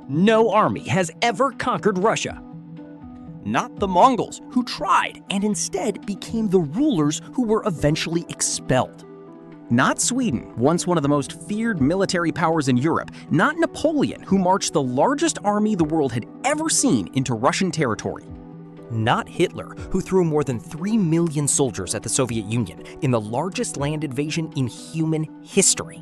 No army has ever conquered Russia. Not the Mongols, who tried and instead became the rulers who were eventually expelled. Not Sweden, once one of the most feared military powers in Europe. Not Napoleon, who marched the largest army the world had ever seen into Russian territory. Not Hitler, who threw more than 3 million soldiers at the Soviet Union in the largest land invasion in human history.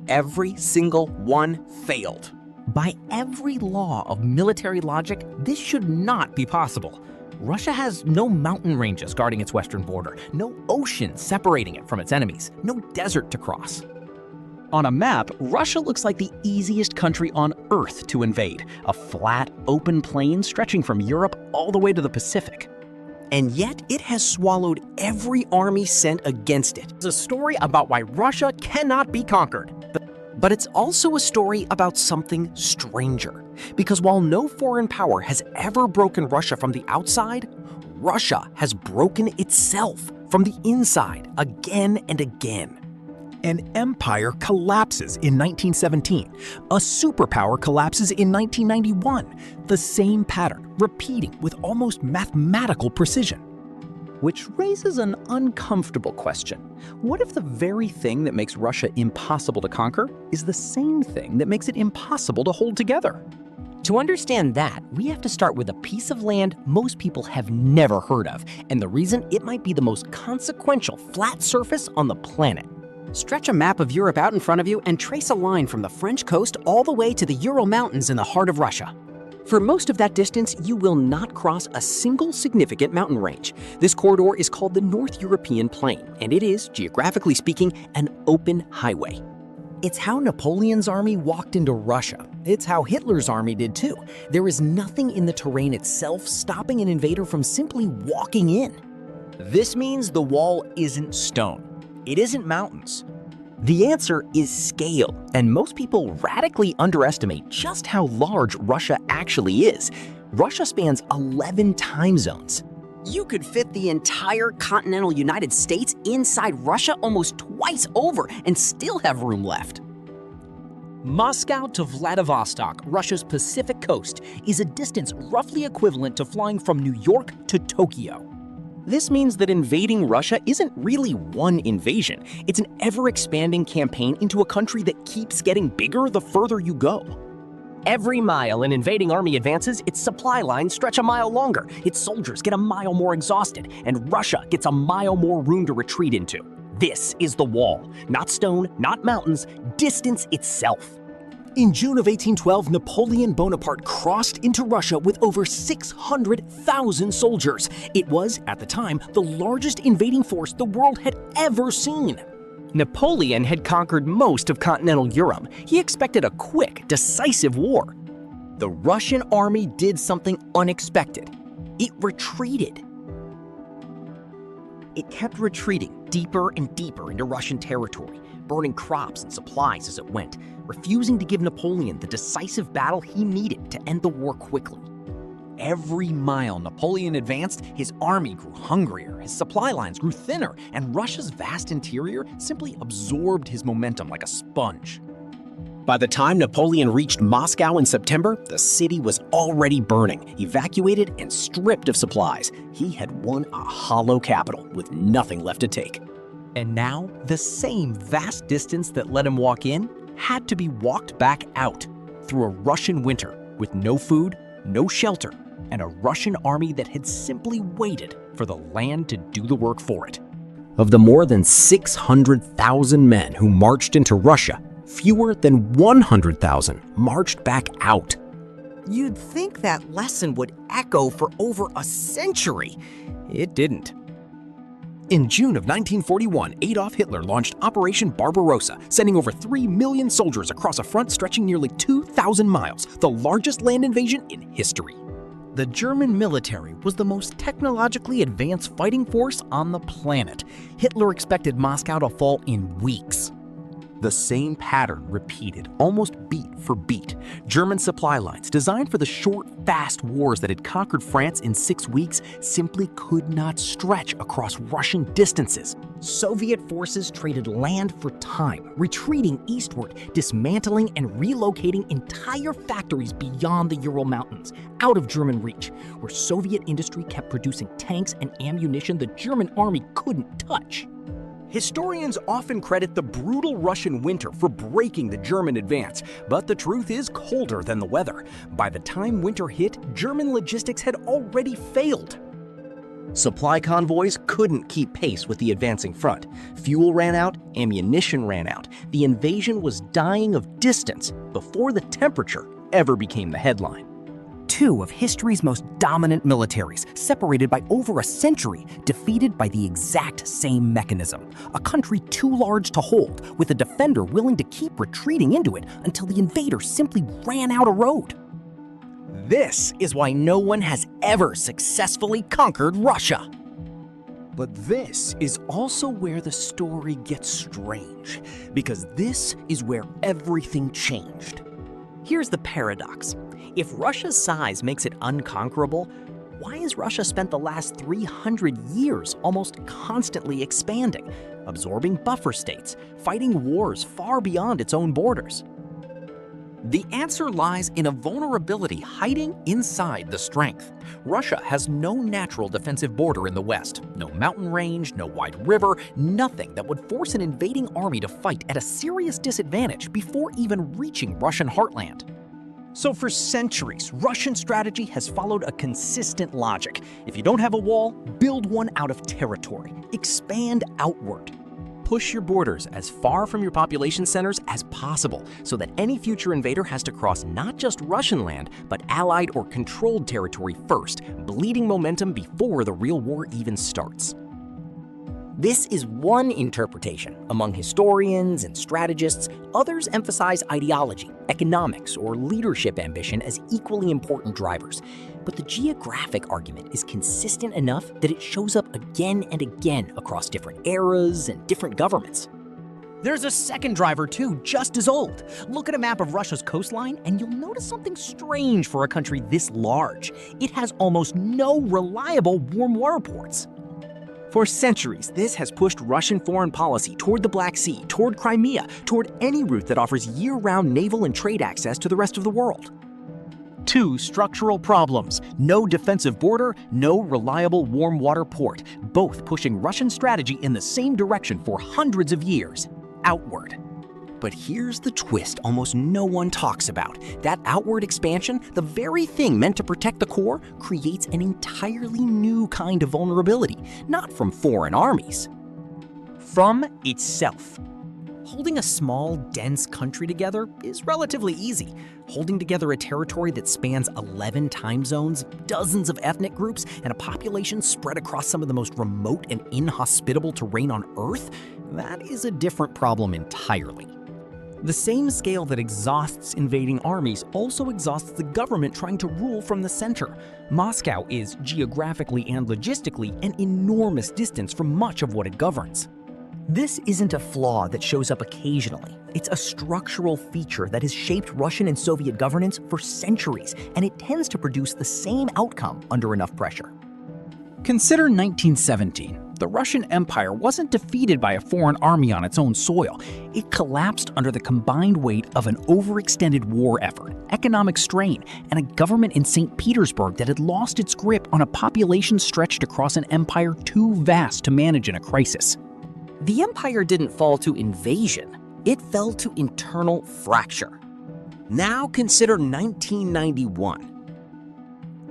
Every single one failed. By every law of military logic, this should not be possible. Russia has no mountain ranges guarding its western border, no ocean separating it from its enemies, no desert to cross. On a map, Russia looks like the easiest country on Earth to invade, a flat, open plain stretching from Europe all the way to the Pacific. And yet, it has swallowed every army sent against it. It's a story about why Russia cannot be conquered. But it's also a story about something stranger. Because while no foreign power has ever broken Russia from the outside, Russia has broken itself from the inside again and again. An empire collapses in 1917. A superpower collapses in 1991. The same pattern, repeating with almost mathematical precision. Which raises an uncomfortable question. What if the very thing that makes Russia impossible to conquer is the same thing that makes it impossible to hold together? To understand that, we have to start with a piece of land most people have never heard of, and the reason it might be the most consequential flat surface on the planet. Stretch a map of Europe out in front of you and trace a line from the French coast all the way to the Ural Mountains in the heart of Russia. For most of that distance, you will not cross a single significant mountain range. This corridor is called the North European Plain, and it is, geographically speaking, an open highway. It's how Napoleon's army walked into Russia. It's how Hitler's army did too. There is nothing in the terrain itself stopping an invader from simply walking in. This means the wall isn't stone. It isn't mountains. The answer is scale, and most people radically underestimate just how large Russia actually is. Russia spans 11 time zones. You could fit the entire continental United States inside Russia almost twice over and still have room left. Moscow to Vladivostok, Russia's Pacific coast, is a distance roughly equivalent to flying from New York to Tokyo. This means that invading Russia isn't really one invasion. It's an ever-expanding campaign into a country that keeps getting bigger the further you go. Every mile an invading army advances, its supply lines stretch a mile longer, its soldiers get a mile more exhausted, and Russia gets a mile more room to retreat into. This is the wall. Not stone, not mountains, distance itself. In June of 1812, Napoleon Bonaparte crossed into Russia with over 600,000 soldiers. It was, at the time, the largest invading force the world had ever seen. Napoleon had conquered most of continental Europe. He expected a quick, decisive war. The Russian army did something unexpected. It retreated. It kept retreating deeper and deeper into Russian territory, burning crops and supplies as it went, refusing to give Napoleon the decisive battle he needed to end the war quickly. Every mile Napoleon advanced, his army grew hungrier, his supply lines grew thinner, and Russia's vast interior simply absorbed his momentum like a sponge. By the time Napoleon reached Moscow in September, the city was already burning, evacuated and stripped of supplies. He had won a hollow capital with nothing left to take. And now, the same vast distance that let him walk in had to be walked back out through a Russian winter with no food, no shelter, and a Russian army that had simply waited for the land to do the work for it. Of the more than 600,000 men who marched into Russia, fewer than 100,000 marched back out. You'd think that lesson would echo for over a century. It didn't. In June of 1941, Adolf Hitler launched Operation Barbarossa, sending over 3 million soldiers across a front stretching nearly 2,000 miles, the largest land invasion in history. The German military was the most technologically advanced fighting force on the planet. Hitler expected Moscow to fall in weeks. The same pattern repeated, almost beat for beat. German supply lines, designed for the short, fast wars that had conquered France in 6 weeks, simply could not stretch across Russian distances. Soviet forces traded land for time, retreating eastward, dismantling and relocating entire factories beyond the Ural Mountains, out of German reach, where Soviet industry kept producing tanks and ammunition the German army couldn't touch. Historians often credit the brutal Russian winter for breaking the German advance, but the truth is colder than the weather. By the time winter hit, German logistics had already failed. Supply convoys couldn't keep pace with the advancing front. Fuel ran out, ammunition ran out. The invasion was dying of distance before the temperature ever became the headline. Two of history's most dominant militaries, separated by over a century, defeated by the exact same mechanism. A country too large to hold, with a defender willing to keep retreating into it until the invader simply ran out of road. This is why no one has ever successfully conquered Russia. But this is also where the story gets strange, because this is where everything changed. Here's the paradox. If Russia's size makes it unconquerable, why has Russia spent the last 300 years almost constantly expanding, absorbing buffer states, fighting wars far beyond its own borders? The answer lies in a vulnerability hiding inside the strength. Russia has no natural defensive border in the west, no mountain range, no wide river, nothing that would force an invading army to fight at a serious disadvantage before even reaching Russian heartland. So for centuries, Russian strategy has followed a consistent logic. If you don't have a wall, build one out of territory. Expand outward. Push your borders as far from your population centers as possible so that any future invader has to cross not just Russian land, but allied or controlled territory first, bleeding momentum before the real war even starts. This is one interpretation. Among historians and strategists, others emphasize ideology, economics, or leadership ambition as equally important drivers. But the geographic argument is consistent enough that it shows up again and again across different eras and different governments. There's a second driver too, just as old. Look at a map of Russia's coastline and you'll notice something strange for a country this large. It has almost no reliable warm water ports. For centuries, this has pushed Russian foreign policy toward the Black Sea, toward Crimea, toward any route that offers year-round naval and trade access to the rest of the world. Two structural problems: no defensive border, no reliable warm water port, both pushing Russian strategy in the same direction for hundreds of years, outward. But here's the twist almost no one talks about. That outward expansion, the very thing meant to protect the core, creates an entirely new kind of vulnerability, not from foreign armies, from itself. Holding a small, dense country together is relatively easy. Holding together a territory that spans 11 time zones, dozens of ethnic groups, and a population spread across some of the most remote and inhospitable terrain on Earth, that is a different problem entirely. The same scale that exhausts invading armies also exhausts the government trying to rule from the center. Moscow is, geographically and logistically, an enormous distance from much of what it governs. This isn't a flaw that shows up occasionally. It's a structural feature that has shaped Russian and Soviet governance for centuries, and it tends to produce the same outcome under enough pressure. Consider 1917. The Russian Empire wasn't defeated by a foreign army on its own soil. It collapsed under the combined weight of an overextended war effort, economic strain, and a government in St. Petersburg that had lost its grip on a population stretched across an empire too vast to manage in a crisis. The empire didn't fall to invasion, it fell to internal fracture. Now consider 1991.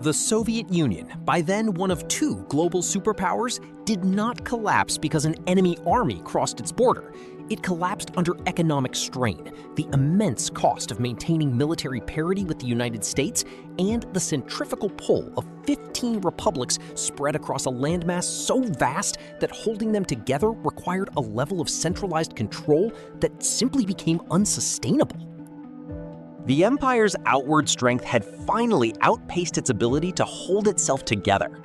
The Soviet Union, by then one of two global superpowers, did not collapse because an enemy army crossed its border. It collapsed under economic strain, the immense cost of maintaining military parity with the United States, and the centrifugal pull of 15 republics spread across a landmass so vast that holding them together required a level of centralized control that simply became unsustainable. The empire's outward strength had finally outpaced its ability to hold itself together.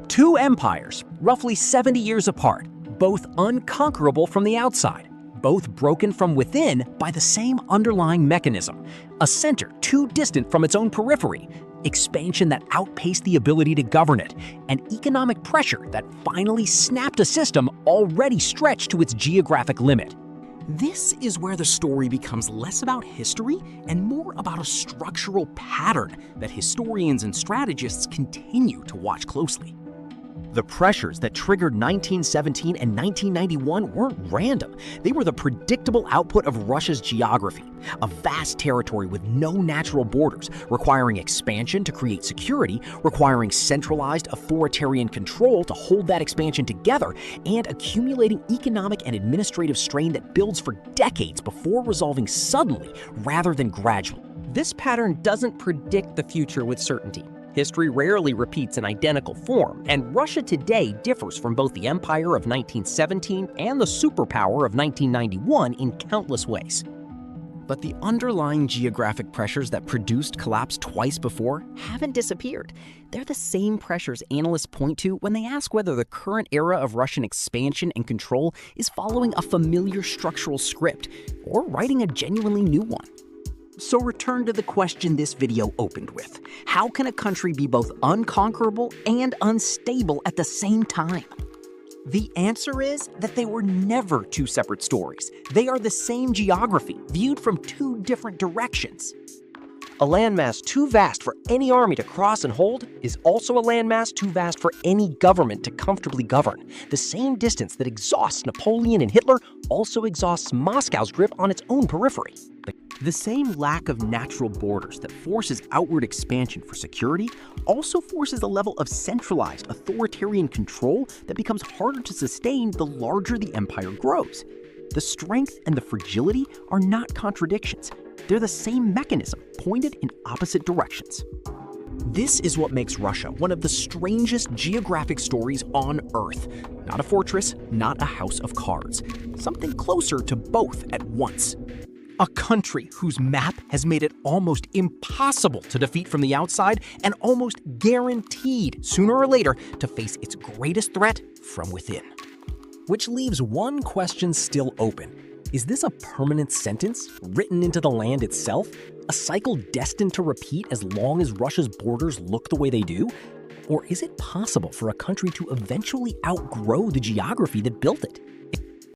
Two empires, roughly 70 years apart, both unconquerable from the outside, both broken from within by the same underlying mechanism, a center too distant from its own periphery, expansion that outpaced the ability to govern it, and economic pressure that finally snapped a system already stretched to its geographic limit. This is where the story becomes less about history and more about a structural pattern that historians and strategists continue to watch closely. The pressures that triggered 1917 and 1991 weren't random. They were the predictable output of Russia's geography, a vast territory with no natural borders, requiring expansion to create security, requiring centralized authoritarian control to hold that expansion together, and accumulating economic and administrative strain that builds for decades before resolving suddenly rather than gradually. This pattern doesn't predict the future with certainty. History rarely repeats an identical form, and Russia today differs from both the empire of 1917 and the superpower of 1991 in countless ways. But the underlying geographic pressures that produced collapse twice before haven't disappeared. They're the same pressures analysts point to when they ask whether the current era of Russian expansion and control is following a familiar structural script or writing a genuinely new one. So return to the question this video opened with. How can a country be both unconquerable and unstable at the same time? The answer is that they were never two separate stories. They are the same geography, viewed from two different directions. A landmass too vast for any army to cross and hold is also a landmass too vast for any government to comfortably govern. The same distance that exhausts Napoleon and Hitler also exhausts Moscow's grip on its own periphery. The same lack of natural borders that forces outward expansion for security also forces a level of centralized authoritarian control that becomes harder to sustain the larger the empire grows. The strength and the fragility are not contradictions. They're the same mechanism, pointed in opposite directions. This is what makes Russia one of the strangest geographic stories on Earth. Not a fortress, not a house of cards. Something closer to both at once. A country whose map has made it almost impossible to defeat from the outside and almost guaranteed, sooner or later, to face its greatest threat from within. Which leaves one question still open. Is this a permanent sentence written into the land itself? A cycle destined to repeat as long as Russia's borders look the way they do? Or is it possible for a country to eventually outgrow the geography that built it? If